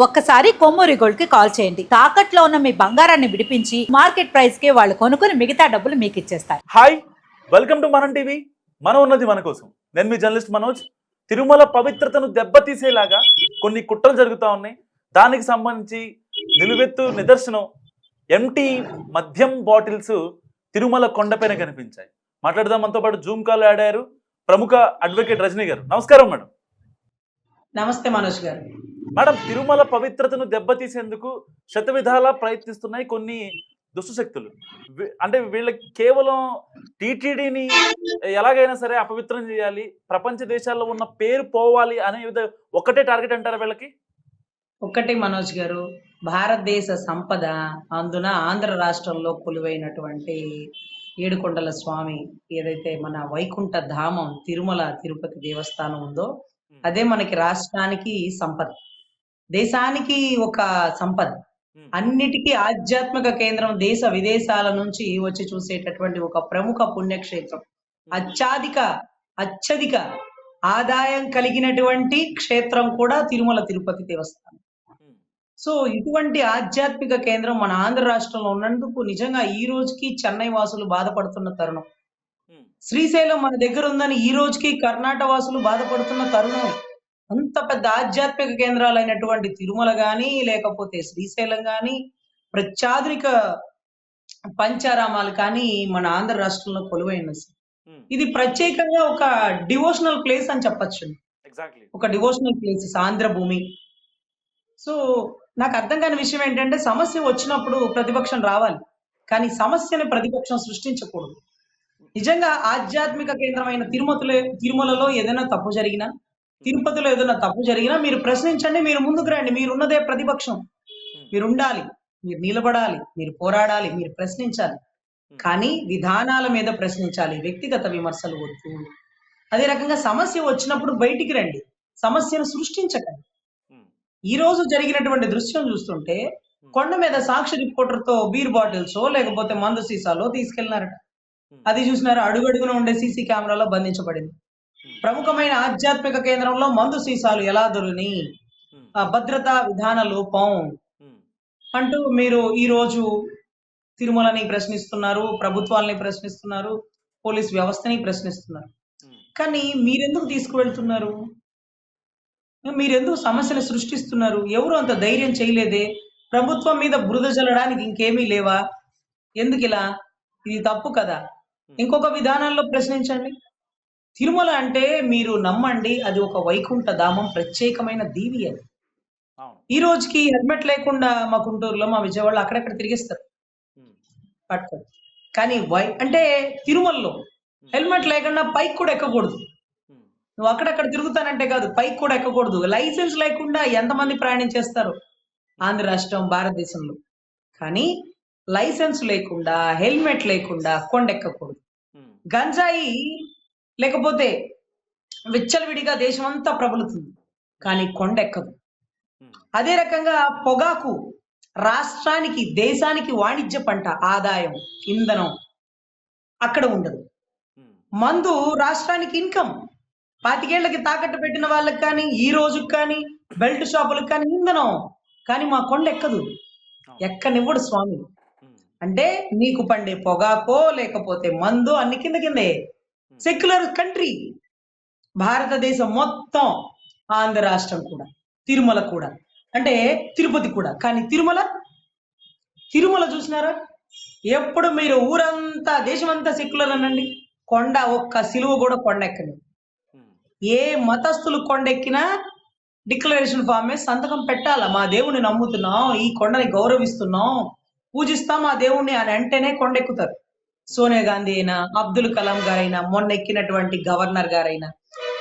ఒక్కసారి కొమ్మూరి గోల్డ్ కి కాల్ చేయండి. తాకట్లో ఉన్న మీ బంగారాన్ని విడిపించి మార్కెట్ ప్రైస్ కి వాళ్ళు కొనుక్కుని మిగతా డబ్బులు మీకు ఇచ్చేస్తారు. హాయ్, వెల్కమ్ టు మనం టీవీ. మనం ఉన్నది మన కోసం. నేను మీ జర్నలిస్ట్ మనోజ్. తిరుమల పవిత్రతను దెబ్బతీసేలాగా కొన్ని కుట్రలు జరుగుతూ ఉన్నాయి. దానికి సంబంధించి నిలువెత్తు నిదర్శనం ఎంటీ మద్యం బాటిల్స్ తిరుమల కొండపైన కనిపించాయి. మాట్లాడదాం. మనతో పాటు జూమ్ కాల్ ఆడారు ప్రముఖ అడ్వకేట్ రజనీ గారు. నమస్కారం మేడం. నమస్తే మనోజ్ గారు. మేడం, తిరుమల పవిత్రతను దెబ్బతీసేందుకు శతవిధాలా ప్రయత్నిస్తున్నాయి కొన్ని దుష్ట శక్తులు. అంటే వీళ్ళకి కేవలం టీటీడీని ఎలాగైనా సరే అపవిత్రం చేయాలి, ప్రపంచ దేశాల్లో ఉన్న పేరు పోవాలి అనే ఒకటే టార్గెట్ అంటారా వీళ్ళకి? ఒక్కటి మనోజ్ గారు, భారతదేశ సంపద అందున ఆంధ్ర రాష్ట్రంలో కొలువైనటువంటి ఏడుకొండల స్వామి, ఏదైతే మన వైకుంఠ ధామం తిరుమల తిరుపతి దేవస్థానం ఉందో అదే మనకి రాష్ట్రానికి సంపద, దేశానికి ఒక సంపద, అన్నిటికీ ఆధ్యాత్మిక కేంద్రం, దేశ విదేశాల నుంచి వచ్చి చూసేటటువంటి ఒక ప్రముఖ పుణ్యక్షేత్రం, అత్యధిక ఆదాయం కలిగినటువంటి క్షేత్రం కూడా తిరుమల తిరుపతి దేవస్థానం. సో ఇటువంటి ఆధ్యాత్మిక కేంద్రం మన ఆంధ్ర రాష్ట్రంలో ఉన్నందుకు నిజంగా ఈ రోజుకి చెన్నై వాసులు బాధపడుతున్న తరుణం. శ్రీశైలం మన దగ్గర ఉందని ఈ రోజుకి కర్ణాటక వాసులు బాధపడుతున్న తరుణం. అంత పెద్ద ఆధ్యాత్మిక కేంద్రాలైనటువంటి తిరుమల గాని, లేకపోతే శ్రీశైలం గాని, ప్రత్యాధునిక పంచారామాలు కానీ మన ఆంధ్ర రాష్ట్రంలో కొలువైనది. ఇది ప్రత్యేకంగా ఒక డివోషనల్ ప్లేస్ అని చెప్పచ్చు. ఒక డివోషనల్ ప్లేసెస్ ఆంధ్ర భూమి. సో నాకు అర్థం కాని విషయం ఏంటంటే, సమస్య వచ్చినప్పుడు ప్రతిపక్షం రావాలి, కానీ సమస్యని ప్రతిపక్షం సృష్టించకూడదు. నిజంగా ఆధ్యాత్మిక కేంద్రమైన తిరుమలలో ఏదైనా తప్పు జరిగినా, తిరుపతిలో ఏదైనా తప్పు జరిగినా మీరు ప్రశ్నించండి, మీరు ముందుకు రండి. మీరున్నదే ప్రతిపక్షం, మీరు ఉండాలి, మీరు నిలబడాలి, మీరు పోరాడాలి, మీరు ప్రశ్నించాలి. కానీ విధానాల మీద ప్రశ్నించాలి, వ్యక్తిగత విమర్శలు వద్దు. అదే రకంగా సమస్య వచ్చినప్పుడు బయటికి రండి, సమస్యను సృష్టించకండి. ఈ రోజు జరిగినటువంటి దృశ్యం చూస్తుంటే కొండ మీద సాక్షి రిపోర్టర్ తో బీర్ బాటిల్స్ లేకపోతే మందు సీసాలో తీసుకెళ్లినారట. అది చూసినారు, అడుగడుగున ఉండే సీసీ కెమెరాలో బంధించబడింది. ప్రముఖమైన ఆధ్యాత్మిక కేంద్రంలో మందు సీసాలు ఎలా దొరిని, భద్రతా విధాన లోపం అంటూ మీరు ఈ రోజు తిరుమలని ప్రశ్నిస్తున్నారు, ప్రభుత్వాలని ప్రశ్నిస్తున్నారు, పోలీస్ వ్యవస్థని ప్రశ్నిస్తున్నారు. కానీ మీరెందుకు తీసుకువెళ్తున్నారు? మీరెందుకు సమస్యను సృష్టిస్తున్నారు? ఎవరు అంత ధైర్యం చేయలేదే? ప్రభుత్వం మీద బురద జల్లడానికి ఇంకేమీ లేవా? ఎందుకు ఇలా? ఇది తప్పు కదా. ఇంకొక విధానాల్లో ప్రశ్నించండి. తిరుమల అంటే మీరు నమ్మండి, అది ఒక వైకుంఠ ధామం, ప్రత్యేకమైన దీవి. అది ఈ రోజుకి హెల్మెట్ లేకుండా మా గుంటూరులో, మా విజయవాడలో అక్కడెక్కడ తిరిగిస్తారు పట్టుకొని. కానీ అంటే తిరుమలలో హెల్మెట్ లేకుండా పైకి కూడా ఎక్కకూడదు. నువ్వు అక్కడక్కడ తిరుగుతానంటే కాదు, పైకి కూడా ఎక్కకూడదు. లైసెన్స్ లేకుండా ఎంతమంది ప్రయాణం చేస్తారు ఆంధ్ర రాష్ట్రం, భారతదేశంలో? కానీ లైసెన్స్ లేకుండా, హెల్మెట్ లేకుండా కొండెక్కకూడదు. గంజాయి లేకపోతే విచ్చలవిడిగా దేశం అంతా ప్రబలుతుంది, కానీ కొండెక్కదు. అదే రకంగా పొగాకు రాష్ట్రానికి, దేశానికి వాణిజ్య పంట, ఆదాయం, ఇంధనం అక్కడ ఉండదు. మందు రాష్ట్రానికి ఇన్కమ్. 25 ఏళ్లకి తాకట్టు పెట్టిన వాళ్ళకి కానీ, ఈ రోజుకి కానీ, బెల్ట్ షాపులకు కానీ ఇంధనం. కానీ మా కొండ ఎక్కదు, ఎక్కనివ్వడు స్వామి. అంటే నీకు పండే పొగాకో లేకపోతే మందు అన్ని కిందే. సెక్యులర్ కంట్రీ భారతదేశం మొత్తం, ఆంధ్ర రాష్ట్రం కూడా, తిరుమల కూడా, అంటే తిరుపతి కూడా. కానీ తిరుమల చూసినారా? ఎప్పుడు మీరు ఊరంతా, దేశమంతా సెక్యులర్ అనండి, కొండ ఒక్క సిలువ కూడా కొండెక్కని. ఏ మతస్థులు కొండెక్కినా డిక్లరేషన్ ఫామ్ మీద సంతకం పెట్టాలా, మా దేవుణ్ణి నమ్ముతున్నాం, ఈ కొండని గౌరవిస్తున్నాం, పూజిస్తాం మా దేవుణ్ణి అని అంటేనే కొండెక్కుతారు. సోనియా గాంధీ అయినా, అబ్దుల్ కలాం గారైనా, మొన్న ఎక్కినటువంటి గవర్నర్ గారైనా,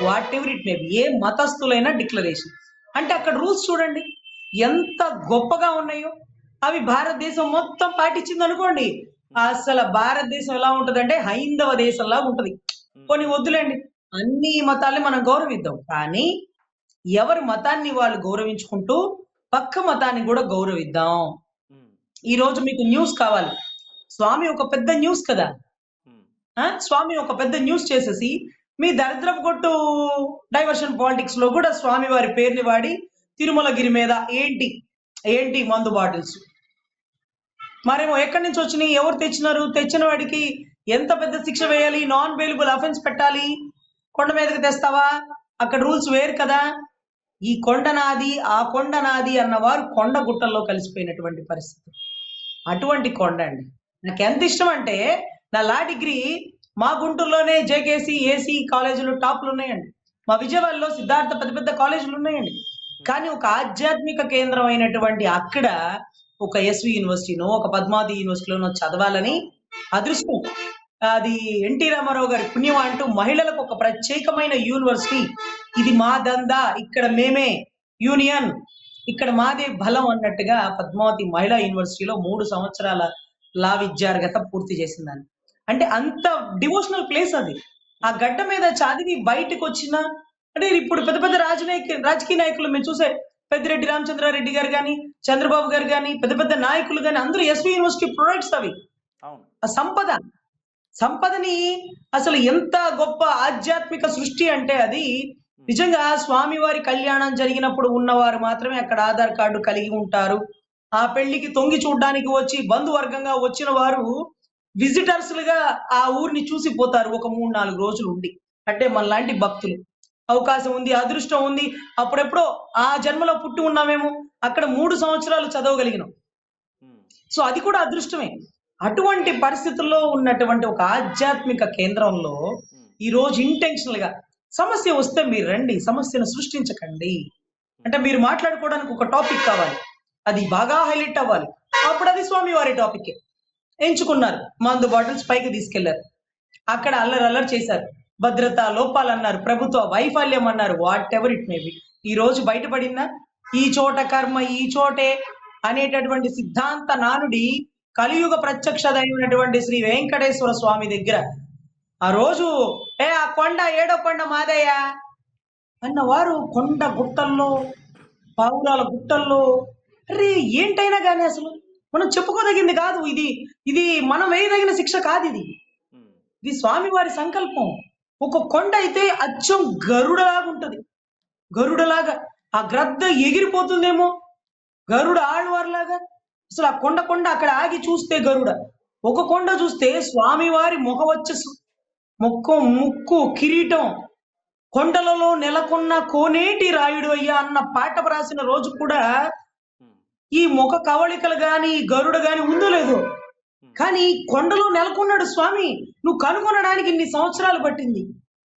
whatever it may be, ఏ మతస్థులైనా డిక్లరేషన్. అంటే అక్కడ రూల్స్ చూడండి ఎంత గొప్పగా ఉన్నాయో. అవి భారతదేశం మొత్తం పాటించింది అనుకోండి, అసలు భారతదేశం ఎలా ఉంటదంటే హైందవ దేశంలా ఉంటది. కొన్ని వద్దులేండి, అన్ని మతాల్ని మనం గౌరవిద్దాం, కానీ ఎవరి మతాన్ని వాళ్ళు గౌరవించుకుంటూ పక్క మతాన్ని కూడా గౌరవిద్దాం. ఈ రోజు మీకు న్యూస్ కావాలి, స్వామి ఒక పెద్ద న్యూస్ కదా, స్వామి ఒక పెద్ద న్యూస్ చేసేసి మీ దరిద్రపు కొట్టు డైవర్షన్ పాలిటిక్స్ లో కూడా స్వామి వారి పేరుని వాడి తిరుమలగిరి మీద ఏంటి ఏంటి మందు బాటిల్స్. మరేమో ఎక్కడి నుంచి వచ్చినాయి, ఎవరు తెచ్చినారు, తెచ్చిన వాడికి ఎంత పెద్ద శిక్ష వేయాలి, నాన్ బెయిలబుల్ అఫెన్స్ పెట్టాలి. కొండ మీదకి తెస్తావా, అక్కడ రూల్స్ వేరు కదా. ఈ కొండ నాది ఆ కొండ నాది అన్నవారు కొండ గుట్టల్లో కలిసిపోయినటువంటి పరిస్థితి. అటువంటి కొండ అండి నాకు ఎంత ఇష్టం అంటే, నా లా డిగ్రీ మా గుంటూరులోనే జేకేసి ఏసీ కాలేజీలు టాప్లు ఉన్నాయండి. మా విజయవాడలో సిద్ధార్థ పెద్ద పెద్ద కాలేజీలు ఉన్నాయండి. కానీ ఒక ఆధ్యాత్మిక కేంద్రం అయినటువంటి అక్కడ ఒక ఎస్వి యూనివర్సిటీనో ఒక పద్మావతి యూనివర్సిటీలోనో చదవాలని అదృష్టం. అది ఎన్టీ రామారావు గారి పుణ్యం అంటూ మహిళలకు ఒక ప్రత్యేకమైన యూనివర్సిటీ, ఇది మా దందా, ఇక్కడ మేమే యూనియన్, ఇక్కడ మాదే బలం అన్నట్టుగా పద్మావతి మహిళా యూనివర్సిటీలో 3 సంవత్సరాల లా విద్యార్హత పూర్తి చేసిందని. అంటే అంత డివోషనల్ ప్లేస్ అది. ఆ గడ్డ మీద చదివి బయటకు వచ్చిన, అంటే ఇప్పుడు పెద్ద పెద్ద రాజకీయ నాయకులు మేము చూసే పెద్దిరెడ్డి రామచంద్రారెడ్డి గారు కానీ, చంద్రబాబు గారు కానీ, పెద్ద పెద్ద నాయకులు కానీ అందరూ ఎస్వి యూనివర్సిటీ ప్రొడక్ట్స్ అవి. ఆ సంపదని అసలు ఎంత గొప్ప ఆధ్యాత్మిక సృష్టి అంటే అది నిజంగా స్వామివారి కళ్యాణం జరిగినప్పుడు ఉన్నవారు మాత్రమే అక్కడ ఆధార్ కార్డు కలిగి ఉంటారు. ఆ పెళ్లికి తొంగి చూడడానికి వచ్చి బంధువర్గంగా వచ్చిన వారు విజిటర్స్ లుగా ఆ ఊరిని చూసి పోతారు ఒక 3-4 రోజులు ఉండి. అంటే మనలాంటి భక్తులు అవకాశం ఉంది, అదృష్టం ఉంది, అప్పుడెప్పుడో ఆ జన్మలో పుట్టి ఉన్నామేమో, అక్కడ 3 సంవత్సరాలు చదవగలిగినాం. సో అది కూడా అదృష్టమే. అటువంటి పరిస్థితుల్లో ఉన్నటువంటి ఒక ఆధ్యాత్మిక కేంద్రంలో ఈ రోజు ఇంటెన్షనల్ గా సమస్య వస్తే మీరు రండి, సమస్యను సృష్టించకండి. అంటే మీరు మాట్లాడుకోవడానికి ఒక టాపిక్ కావాలి, అది బాగా హైలైట్ అవ్వాలి, అప్పుడు అది స్వామివారి టాపిక్ ఎంచుకున్నారు. మందు బాటిల్స్ పైకి తీసుకెళ్లారు, అక్కడ అల్లరి చేశారు, భద్రతా లోపాలు అన్నారు, ప్రభుత్వ వైఫల్యం అన్నారు, what ever it may B. ఈ రోజు బయటపడిందా ఈ చోట కర్మ ఈ చోటే అనేటటువంటి సిద్ధాంత నానుడి కలియుగ ప్రత్యక్ష దైవమైనటువంటి శ్రీ వెంకటేశ్వర స్వామి దగ్గర ఆ రోజు ఆ కొండ ఏడో కొండ మాదయ్యా అన్నవారు కొండ గుట్టల్లో పావురాల గుట్టల్లో, అరే ఏంటైనా కానీ అసలు మనం చెప్పుకోదగింది కాదు. ఇది మనం వేయదగిన శిక్ష కాదు. ఇది స్వామివారి సంకల్పం. ఒక కొండ అయితే అచ్చం గరుడలాగా ఉంటది, గరుడలాగా ఆ గ్రద్ద ఎగిరిపోతుందేమో, గరుడ ఆళ్వార్లాగా. అసలు ఆ కొండ అక్కడ ఆగి చూస్తే గరుడ, ఒక కొండ చూస్తే స్వామివారి ముఖవచ్చసు, ముక్కు కిరీటం, కొండలలో నెలకొన్న కోనేటి రాయుడు అయ్యా అన్న పాట రాసిన రోజు కూడా ఈ ముఖ కవళికలు గాని గరుడ గాని ఉందో లేదో, కానీ కొండలో నెలకొన్నాడు స్వామి. నువ్వు కనుగొనడానికి ఇన్ని సంవత్సరాలు పట్టింది.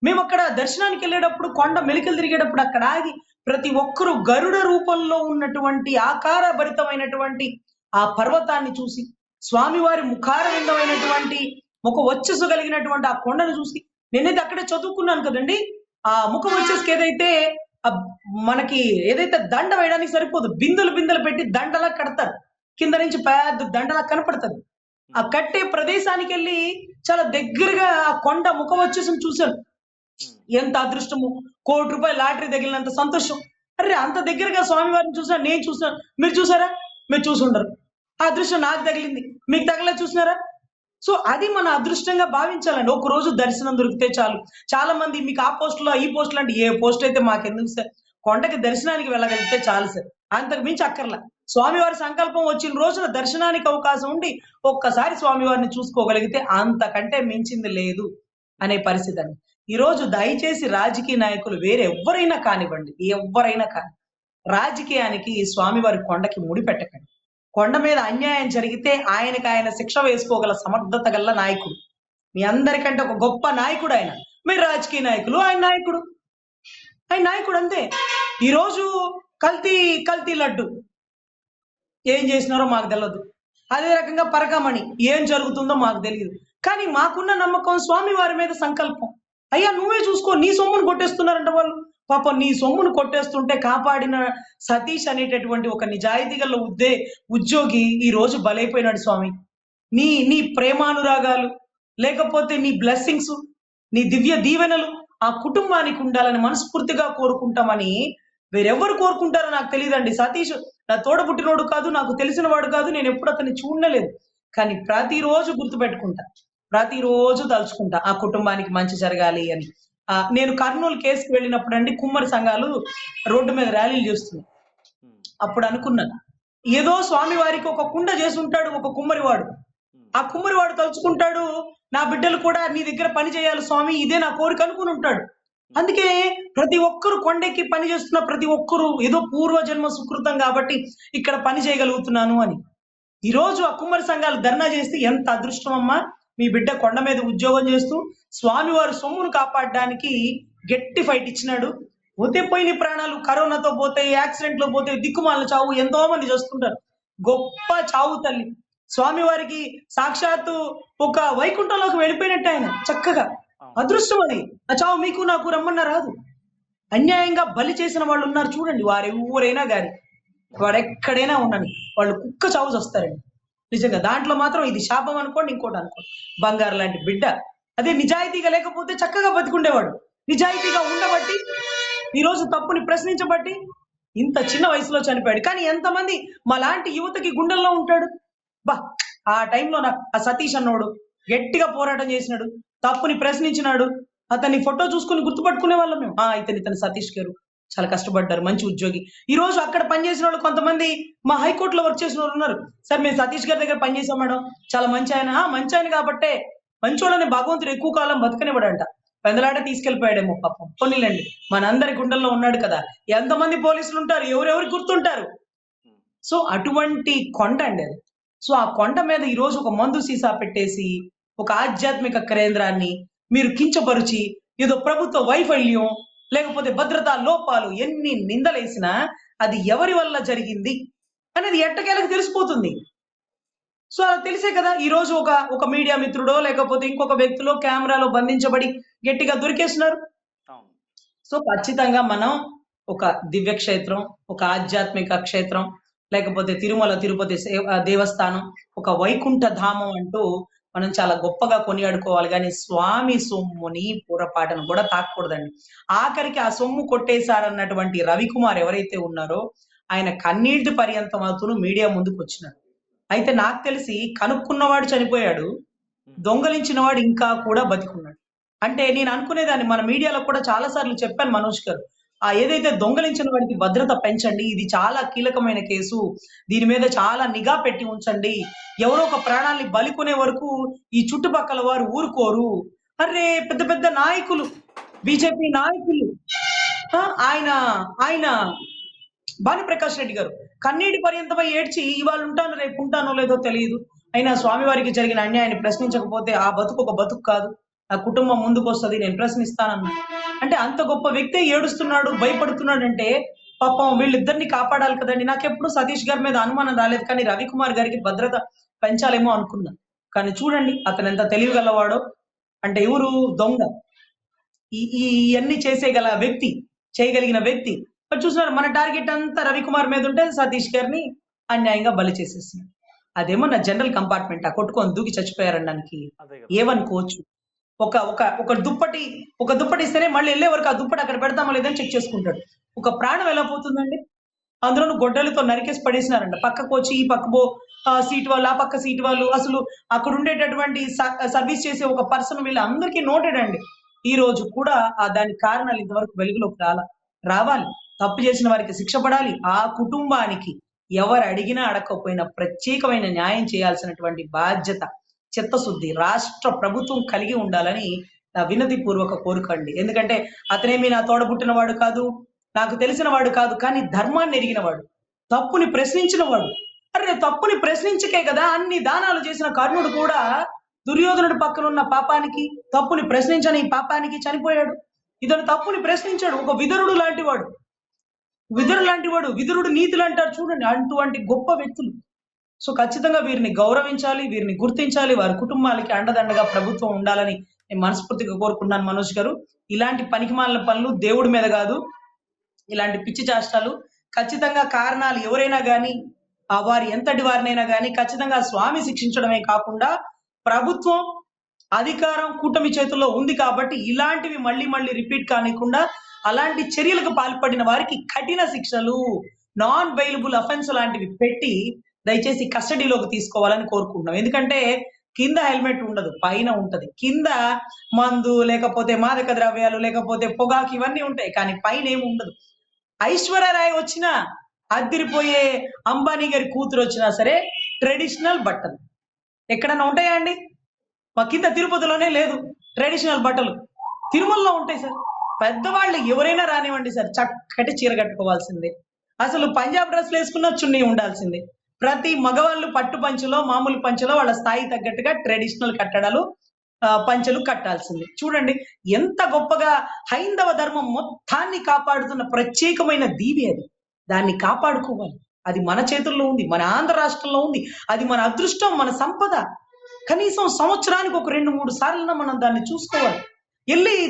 మేము అక్కడ దర్శనానికి వెళ్ళేటప్పుడు కొండ మెలికలు తిరిగేటప్పుడు అక్కడ ఆగి ప్రతి ఒక్కరూ గరుడ రూపంలో ఉన్నటువంటి ఆకారభరితమైనటువంటి ఆ పర్వతాన్ని చూసి, స్వామివారి ముఖారవిందమైనటువంటి ముఖ వచ్చసు కలిగినటువంటి ఆ కొండను చూసి, నేనైతే అక్కడే చదువుకున్నాను కదండి. ఆ ముఖ వచ్చేసి ఏదైతే మనకి ఏదైతే దండ వేయడానికి సరిపోదు, బిందెలు పెట్టి దండలా కడతారు, కింద నుంచి పెద్ద దండలా కనపడుతుంది. ఆ కట్టే ప్రదేశానికి వెళ్ళి చాలా దగ్గరగా ఆ కొండ ముఖ వచ్చేసి చూశాను. ఎంత అదృష్టము, ₹1 కోటి లాటరీ తగిలినంత సంతోషం. అరే అంత దగ్గరగా స్వామివారిని చూసాను, నేను చూసాను, మీరు చూసారా? మీరు చూసి ఉండరు. ఆ అదృష్టం నాకు తగిలింది, మీకు తగలే చూసినారా? సో అది మన అదృష్టంగా భావించాలండి. ఒక రోజు దర్శనం దొరికితే చాలు. చాలా మంది మీకు ఆ పోస్టులో ఈ పోస్టులు అంటే, ఏ పోస్ట్ అయితే మాకెందుకు సార్, కొండకి దర్శనానికి వెళ్ళగలిగితే చాలు సార్, అంతకు మించి అక్కర్లా. స్వామివారి సంకల్పం వచ్చిన రోజున దర్శనానికి అవకాశం ఉండి ఒక్కసారి స్వామివారిని చూసుకోగలిగితే అంతకంటే మించింది లేదు అనే పరిస్థితి అండి. ఈ రోజు దయచేసి రాజకీయ నాయకులు వేరే ఎవరైనా కానివ్వండి, ఎవరైనా కానీ రాజకీయానికి స్వామివారి కొండకి ముడి పెట్టకండి. కొండ మీద అన్యాయం జరిగితే ఆయన శిక్ష వేసుకోగల సమర్థత గల నాయకుడు, మీ అందరికంటే ఒక గొప్ప నాయకుడు ఆయన. మీరు రాజకీయ నాయకులు, ఆయన నాయకుడు అంతే. ఈరోజు కల్తీ లడ్డు ఏం చేసినారో మాకు తెలియదు, అదే రకంగా పరకమణి ఏం జరుగుతుందో మాకు తెలియదు. కానీ మాకున్న నమ్మకం స్వామి వారి మీద సంకల్పం. అయ్యా నువ్వే చూసుకో, నీ సొమ్మును కొట్టేస్తున్నారంట వాళ్ళు. పాపం నీ సొమ్మును కొట్టేస్తుంటే కాపాడిన సతీష్ అనేటటువంటి ఒక నిజాయితీ గల ఉద్యోగి ఈ రోజు బలైపోయినాడు స్వామి. నీ ప్రేమానురాగాలు, లేకపోతే నీ బ్లెస్సింగ్స్, నీ దివ్య దీవెనలు ఆ కుటుంబానికి ఉండాలని మనస్ఫూర్తిగా కోరుకుంటామని. వేరెవరు కోరుకుంటారో నాకు తెలియదండి. సతీష్ నా తోడ పుట్టినోడు కాదు, నాకు తెలిసిన వాడు కాదు, నేను ఎప్పుడు అతన్ని చూడలేదు. కానీ ప్రతిరోజు గుర్తుపెట్టుకుంటా, ప్రతిరోజు తలుచుకుంటా ఆ కుటుంబానికి మంచి జరగాలి అని. నేను కర్నూలు కేసుకు వెళ్ళినప్పుడు అండి, కుమ్మరి సంఘాలు రోడ్డు మీద ర్యాలీలు చేస్తున్నాయి. అప్పుడు అనుకున్నాను, ఏదో స్వామి వారికి ఒక కుండ చేసి ఉంటాడు ఒక కుమ్మరివాడు. ఆ కుమ్మరివాడు తలుచుకుంటాడు, నా బిడ్డలు కూడా నీ దగ్గర పని చేయాలి స్వామి, ఇదే నా కోరిక అనుకుని ఉంటాడు. అందుకే ప్రతి ఒక్కరు కొండెక్కి పని చేస్తున్న ప్రతి ఒక్కరు ఏదో పూర్వజన్మ సుకృతం కాబట్టి ఇక్కడ పని చేయగలుగుతున్నాను అని. ఈ రోజు ఆ కుమ్మరి సంఘాలు ధర్నా చేస్తే ఎంత అదృష్టం అమ్మా, మీ బిడ్డ కొండ మీద ఉద్యోగం చేస్తూ స్వామివారి సొమ్మును కాపాడడానికి గట్టి ఫైట్ ఇచ్చినాడు. పోతే పోయిన ప్రాణాలు, కరోనాతో పోతే, యాక్సిడెంట్ లో పోతే, దిక్కుమాల చావు ఎంతో మంది చేస్తుంటారు. గొప్ప చావు తల్లి స్వామివారికి సాక్షాత్తు ఒక వైకుంఠంలోకి వెళ్ళిపోయినట్టు ఆయన చక్కగా. అదృష్టం అది. ఆ చావు మీకు నాకు రమ్మన్నా రాదు. అన్యాయంగా బలి చేసిన వాళ్ళు ఉన్నారు చూడండి, వారెవరైనా గాని, వాడెక్కడైనా ఉన్నాను, వాళ్ళు కుక్క చావు వస్తారండి నిజంగా. దాంట్లో మాత్రం ఇది శాపం అనుకోండి, ఇంకోటి అనుకోండి. బంగారు లాంటి బిడ్డ అదే నిజాయితీగా లేకపోతే చక్కగా బతికుండేవాడు. నిజాయితీగా ఉండబట్టి, ఈ రోజు తప్పుని ప్రశ్నించబట్టి ఇంత చిన్న వయసులో చనిపోయాడు. కానీ ఎంతమంది మా లాంటి యువతకి గుండెల్లో ఉంటాడు. బా, ఆ టైంలో నాకు ఆ సతీష్ అన్నోడు గట్టిగా పోరాటం చేసినాడు, తప్పుని ప్రశ్నించినాడు. అతన్ని ఫోటో చూసుకుని గుర్తుపట్టుకునే వాళ్ళం మేము. ఇతను సతీష్ గారు చాలా కష్టపడ్డారు, మంచి ఉద్యోగి. ఈ రోజు అక్కడ పనిచేసిన వాళ్ళు కొంతమంది మా హైకోర్టులో వర్క్ చేసిన వాళ్ళు ఉన్నారు. సార్ మేము సతీష్ గారి దగ్గర పనిచేసాం మేడం, చాలా మంచి ఆయన. మంచి ఆయన కాబట్టే మంచోళ్ళని భగవంతుడు ఎక్కువ కాలం బతకనివ్వడంట. పెందలాడే తీసుకెళ్లిపోయాడేమో పాపం. పోనీలండి, మనందరి గుండెల్లో ఉన్నాడు కదా. ఎంతమంది పోలీసులు ఉంటారు, ఎవరెవరికి గుర్తుంటారు. సో అటువంటి కొండ అండి అది. సో ఆ కొండ మీద ఈ రోజు ఒక మందు సీసా పెట్టేసి ఒక ఆధ్యాత్మిక కేంద్రాన్ని మీరు కించపరిచి, ఏదో ప్రభుత్వ వైఫల్యం లేకపోతే భద్రతా లోపాలు ఎన్ని నిందలేసినా అది ఎవరి వల్ల జరిగింది అనేది ఎట్టకేలకు తెలిసిపోతుంది. సో అలా తెలిసే కదా ఈ రోజు ఒక మీడియా మిత్రుడో లేకపోతే ఇంకొక వ్యక్తిలో కెమెరాలో బంధించబడి గట్టిగా దొరికేస్తున్నారు. సో ఖచ్చితంగా మనం ఒక దివ్య క్షేత్రం, ఒక ఆధ్యాత్మిక క్షేత్రం, లేకపోతే తిరుమల తిరుపతి దేవస్థానం, ఒక వైకుంఠ ధామం అంటూ మనం చాలా గొప్పగా కొనియాడుకోవాలి. కానీ స్వామి సొమ్ముని పూరపాటను కూడా తాకూడదండి. ఆఖరికి ఆ సొమ్ము కొట్టేశారన్నటువంటి రవికుమార్ ఎవరైతే ఉన్నారో ఆయన కన్నీటి పర్యంతం అవుతూ మీడియా ముందుకు వచ్చినాడు. అయితే నాకు తెలిసి కనుక్కున్నవాడు చనిపోయాడు, దొంగలించిన వాడు ఇంకా కూడా బతికున్నాడు. అంటే నేను అనుకునేదాన్ని, మన మీడియాలో కూడా చాలా సార్లు చెప్పాను మనోజ్ గారు, ఏదైతే దొంగలించిన వాడికి భద్రత పెంచండి, ఇది చాలా కీలకమైన కేసు, దీని మీద చాలా నిఘా పెట్టి ఉంచండి. ఎవరో ఒక ప్రాణాన్ని బలికొనే వరకు ఈ చుట్టుపక్కల వారు ఊరుకోరు. అరే పెద్ద పెద్ద నాయకులు, బీజేపీ నాయకులు, ఆయన భానుప్రకాష్ రెడ్డి గారు కన్నీటి పర్యంతమై ఏడ్చి ఇవాళ ఉంటాను రేపు ఉంటానో లేదో తెలియదు, అయినా స్వామివారికి జరిగిన అన్యాయాన్ని ప్రశ్నించకపోతే ఆ బతుకు ఒక బతుకు కాదు, ఆ కుటుంబం ముందుకు వస్తుంది, నేను ప్రశ్నిస్తానన్నా. అంటే అంత గొప్ప వ్యక్తి ఏడుస్తున్నాడు, భయపడుతున్నాడు అంటే పాపం వీళ్ళిద్దరిని కాపాడాలి కదండి. నాకెప్పుడు సతీష్ గారి మీద అనుమానం రాలేదు, కానీ రవికుమార్ గారికి భద్రత పెంచాలేమో అనుకున్నా. కానీ చూడండి అతను ఎంత తెలివిగలవాడో. అంటే ఎవరు దొంగ, ఇవన్నీ చేయగలిగిన వ్యక్తి. చూస్తున్నారు, మన టార్గెట్ అంతా రవికుమార్ మీద ఉంటే సతీష్ గారిని అన్యాయంగా బలి చేసేస్తున్నారు. అదేమో నా జనరల్ కంపార్ట్మెంట్, కొట్టుకొని దూకి చచ్చిపోయారనడానికి ఏమనుకోవచ్చు. ఒక దుప్పటి ఇస్తేనే మళ్ళీ వెళ్ళే వరకు ఆ దుప్పటి అక్కడ పెడతామో లేదని చెక్ చేసుకుంటాడు. ఒక ప్రాణం ఎలా పోతుందండి. అందులో గొడ్డలతో నరికేసి పడేసినారంట. పక్కకు వచ్చి ఈ పక్క సీట్ వాళ్ళు, ఆ పక్క సీట్ వాళ్ళు, అసలు అక్కడ ఉండేటటువంటి సర్వీస్ చేసే ఒక పర్సన్, వీళ్ళందరికీ నోటెడ్ అండి. ఈ రోజు కూడా దాని కారణాలు ఇంతవరకు వెలుగులోకి రావాలి. తప్పు చేసిన వారికి శిక్ష పడాలి. ఆ కుటుంబానికి ఎవరు అడిగినా అడగకపోయినా ప్రత్యేకమైన న్యాయం చేయాల్సినటువంటి బాధ్యత, చిత్తశుద్ధి రాష్ట్ర ప్రభుత్వం కలిగి ఉండాలని నా వినతి పూర్వక కోరికండి. ఎందుకంటే అతనేమి నా తోడబుట్టిన వాడు కాదు, నాకు తెలిసిన వాడు కాదు, కానీ ధర్మాన్ని ఎరిగిన వాడు, తప్పుని ప్రశ్నించిన వాడు. అరే తప్పుని ప్రశ్నించకే కదా అన్ని దానాలు చేసిన కర్ణుడు కూడా దుర్యోధనుడు పక్కన ఉన్న పాపానికి, తప్పుని ప్రశ్నించని పాపానికి చనిపోయాడు. ఇతను తప్పుని ప్రశ్నించాడు. ఒక విదురుడు లాంటి వాడు, విదురుడు నీతులు అంటారు చూడండి, అటువంటి గొప్ప వ్యక్తులు. సో ఖచ్చితంగా వీరిని గౌరవించాలి, వీరిని గుర్తించాలి, వారి కుటుంబాలకి అండదండగా ప్రభుత్వం ఉండాలని నేను మనస్ఫూర్తిగా కోరుకుంటున్నాను మనోజ్ గారు. ఇలాంటి పనికిమాలిన పనులు దేవుడి మీద కాదు, ఇలాంటి పిచ్చి చేష్టాలు ఖచ్చితంగా కారణాలు ఎవరైనా కానీ, వారి ఎంతటి వారినైనా కానీ ఖచ్చితంగా స్వామి శిక్షించడమే కాకుండా ప్రభుత్వం అధికారం కూటమి చేతుల్లో ఉంది కాబట్టి ఇలాంటివి మళ్ళీ రిపీట్ కానికుండా అలాంటి చర్యలకు పాల్పడిన వారికి కఠిన శిక్షలు, నాన్ బెయిలబుల్ అఫెన్స్ లాంటివి పెట్టి దయచేసి కస్టడీలోకి తీసుకోవాలని కోరుకుంటున్నాం. ఎందుకంటే కింద హెల్మెట్ ఉండదు, పైన ఉంటది. కింద మందు లేకపోతే మాదక ద్రవ్యాలు లేకపోతే పొగాకు ఇవన్నీ ఉంటాయి, కానీ పైన ఏమి ఉండదు. ఐశ్వర్యరాయ్ వచ్చినా అద్దిరిపోయే అంబానీ గారి కూతురు వచ్చినా సరే ట్రెడిషనల్ బట్టలు ఎక్కడన్నా ఉంటాయా అండి? మా కింద తిరుపతిలోనే లేదు ట్రెడిషనల్ బట్టలు, తిరుమలలో ఉంటాయి సార్. పెద్దవాళ్ళు ఎవరైనా రానివ్వండి సార్, చక్కటి చీర కట్టుకోవాల్సిందే. అసలు పంజాబ్ డ్రెస్లు వేసుకున్న చున్నీ ఉండాల్సిందే. ప్రతి మగవాళ్ళు పట్టు పంచలో, మామూలు పంచలో వాళ్ళ స్థాయి తగ్గట్టుగా ట్రెడిషనల్ కట్టడాలు పంచలు కట్టాల్సిందే. చూడండి ఎంత గొప్పగా హైందవ ధర్మం మొత్తాన్ని కాపాడుతున్న ప్రత్యేకమైన దీవి అది. దాన్ని కాపాడుకోవాలి. అది మన చేతుల్లో ఉంది, మన ఆంధ్ర రాష్ట్రంలో ఉంది. అది మన అదృష్టం, మన సంపద. కనీసం సంవత్సరానికి ఒక 2-3 సార్లన్నా మనం దాన్ని చూసుకోవాలి.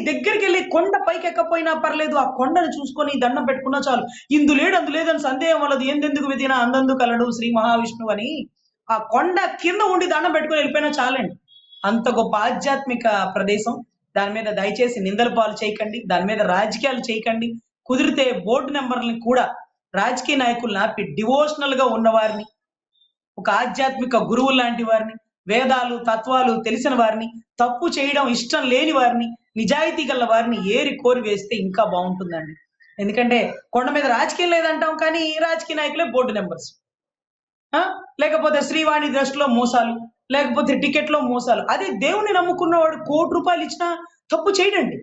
దగ్గరికి వెళ్ళి కొండ పైకి ఎక్కపోయినా పర్లేదు, ఆ కొండను చూసుకొని దండం పెట్టుకున్నా చాలు. ఇందు లేడు అందు లేదని సందేహం వలదు, ఎందెందుకు విధినా అందందు కలడు శ్రీ మహావిష్ణువు అని ఆ కొండ కింద ఉండి దండం పెట్టుకుని వెళ్ళిపోయినా చాలండి. అంత గొప్ప ఆధ్యాత్మిక ప్రదేశం. దాని మీద దయచేసి నిందల పాలు చేయకండి, దాని మీద రాజకీయాలు చేయకండి. కుదిరితే బోర్డు నెంబర్ని కూడా రాజకీయ నాయకులను ఆపి డివోషనల్ గా ఉన్న వారిని, ఒక ఆధ్యాత్మిక గురువు లాంటి వారిని, వేదాలు తత్వాలు తెలిసిన వారిని, తప్పు చేయడం ఇష్టం లేని వారిని, నిజాయితీ గల వారిని ఏరి కోరి వేస్తే ఇంకా బాగుంటుందండి. ఎందుకంటే కొండ మీద రాజకీయం లేదంటాం, కానీ రాజకీయ నాయకులే బోర్డు నెంబర్స్. లేకపోతే శ్రీవాణి దృష్టిలో మోసాలు, లేకపోతే టికెట్ లో మోసాలు. అదే దేవుని నమ్ముకున్నవాడు ₹1,00,00,000 ఇచ్చినా తప్పు చేయడండి.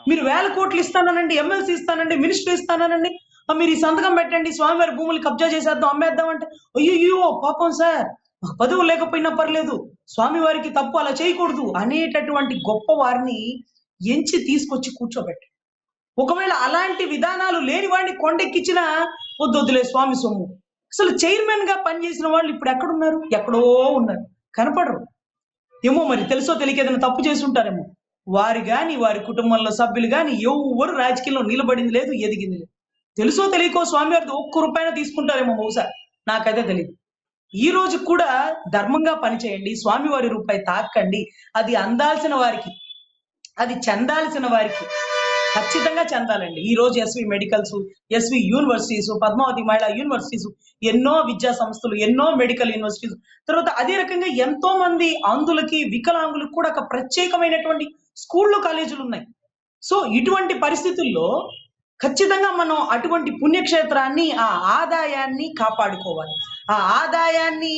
మీరు 1,000 కోట్లు ఇస్తానండి, ఎమ్మెల్సీ ఇస్తానండి, మినిస్టర్ ఇస్తానండి, మీరు ఈ సంతకం పెట్టండి, స్వామివారి భూములు కబ్జా చేసేద్దాం, అమ్మేద్దాం అంటే అయ్యో పాపం సార్, మాకు పదవులు లేకపోయినా పర్లేదు, స్వామివారికి తప్పు అలా చేయకూడదు అనేటటువంటి గొప్ప వారిని ఎంచి తీసుకొచ్చి కూర్చోబెట్టి, ఒకవేళ అలాంటి విధానాలు లేని వాడిని కొండెక్కించిన వద్దులే స్వామి సొమ్ము. అసలు చైర్మన్ గా పనిచేసిన వాళ్ళు ఇప్పుడు ఎక్కడున్నారు? ఎక్కడో ఉన్నారు, కనపడరు. ఏమో మరి తెలుసో తెలియక ఏదైనా తప్పు చేసి ఉంటారేమో. వారు గాని, వారి కుటుంబంలో సభ్యులు గాని ఎవరు రాజకీయంలో నిలబడింది లేదు, ఎదిగింది లేదు. తెలుసో తెలియకో స్వామివారిది ₹1 తీసుకుంటారేమో బహుశా, నాకైతే తెలియదు. ఈ రోజు కూడా ధర్మంగా పనిచేయండి, స్వామివారి రూపాయి తాకండి. అది అందాల్సిన వారికి, అది చెందాల్సిన వారికి ఖచ్చితంగా చెందాలండి. ఈ రోజు SV medicals, SV universities, Padmavathi Mahila universities, ఎన్నో విద్యా సంస్థలు, ఎన్నో మెడికల్ యూనివర్సిటీస్, తర్వాత అదే రకంగా ఎంతో మంది అంధులకి, వికలాంగులకు కూడా ఒక ప్రత్యేకమైనటువంటి స్కూళ్ళు, కాలేజీలు ఉన్నాయి. సో ఇటువంటి పరిస్థితుల్లో ఖచ్చితంగా మనం అటువంటి పుణ్యక్షేత్రాన్ని, ఆ ఆదాయాన్ని కాపాడుకోవాలి. ఆ ఆదాయాన్ని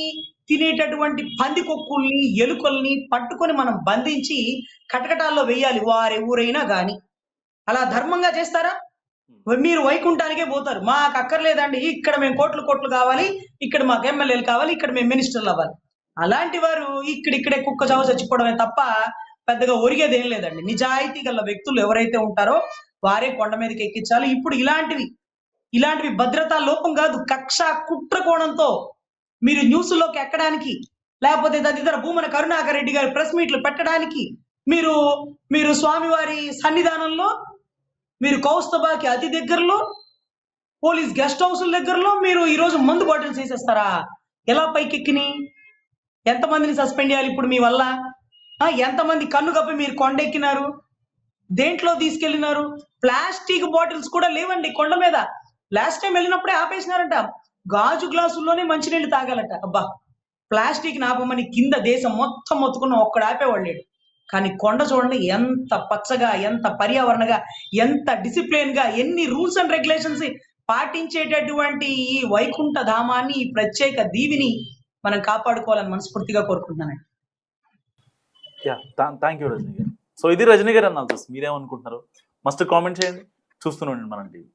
తినేటటువంటి పందికొక్కుల్ని, ఎలుకల్ని పట్టుకొని మనం బంధించి కటకటాల్లో వెయ్యాలి, వారి ఊరైనా గాని. అలా ధర్మంగా చేస్తారా? మీరు వైకుంఠానికే పోతారు. మాకు అక్కర్లేదండి, ఇక్కడ మేము కోట్లు కావాలి, ఇక్కడ మాకు ఎమ్మెల్యేలు కావాలి, ఇక్కడ మేము మినిస్టర్లు అవ్వాలి. అలాంటి వారు ఇక్కడిక్కడే కుక్క చావ చచ్చిపోవడమే తప్ప పెద్దగా ఒరిగేది ఏం లేదండి. నిజాయితీ గల వ్యక్తులు ఎవరైతే ఉంటారో వారే కొండ మీదకి ఎక్కించాలి. ఇప్పుడు ఇలాంటివి భద్రతా లోపం కాదు, కక్ష కుట్ర కోణంతో మీరు న్యూస్లోకి ఎక్కడానికి, లేకపోతే తదితర భూమన కరుణాకర్ రెడ్డి గారి ప్రెస్ మీట్లు పెట్టడానికి, మీరు స్వామివారి సన్నిధానంలో, మీరు కౌస్తబాకి అతి దగ్గరలో, పోలీస్ గెస్ట్ హౌస్ల దగ్గరలో మీరు ఈరోజు మందు బాటిల్స్ వేసేస్తారా? ఎలా పైకెక్కిని? ఎంతమందిని సస్పెండ్ చేయాలి ఇప్పుడు మీ వల్ల? ఎంతమంది కన్ను కప్పి మీరు కొండెక్కినారు? దేంట్లో తీసుకెళ్లినారు? ప్లాస్టిక్ బాటిల్స్ కూడా లేవండి కొండ మీద. లాస్ట్ టైం వెళ్ళినప్పుడే ఆపేసినారంట. గాజు గ్లాసుల్లోనే మంచినీళ్ళు తాగాలట. అబ్బా, ప్లాస్టిక్ నాపమని కింద దేశం మొత్తం మొత్తుకున్న ఒక్కడ ఆపేవాళ్ళు లేడు. కానీ కొండ చూడండి ఎంత పచ్చగా, ఎంత పర్యావరణగా, ఎంత డిసిప్లిన్ గా, ఎన్ని రూల్స్ అండ్ రెగ్యులేషన్స్ పాటించేటటువంటి ఈ వైకుంఠ ధామాన్ని, ఈ ప్రత్యేక దీవిని మనం కాపాడుకోవాలని మనస్ఫూర్తిగా కోరుకుంటున్నానండి. థ్యాంక్ యూ రజనీ గారు. సో ఇది రజనీ గారు అనాలిసిస్. మీరేమనుకుంటున్నారు? మస్ట్ కామెంట్ చేయండి. చూస్తూనే ఉండండి మనం టీవీ.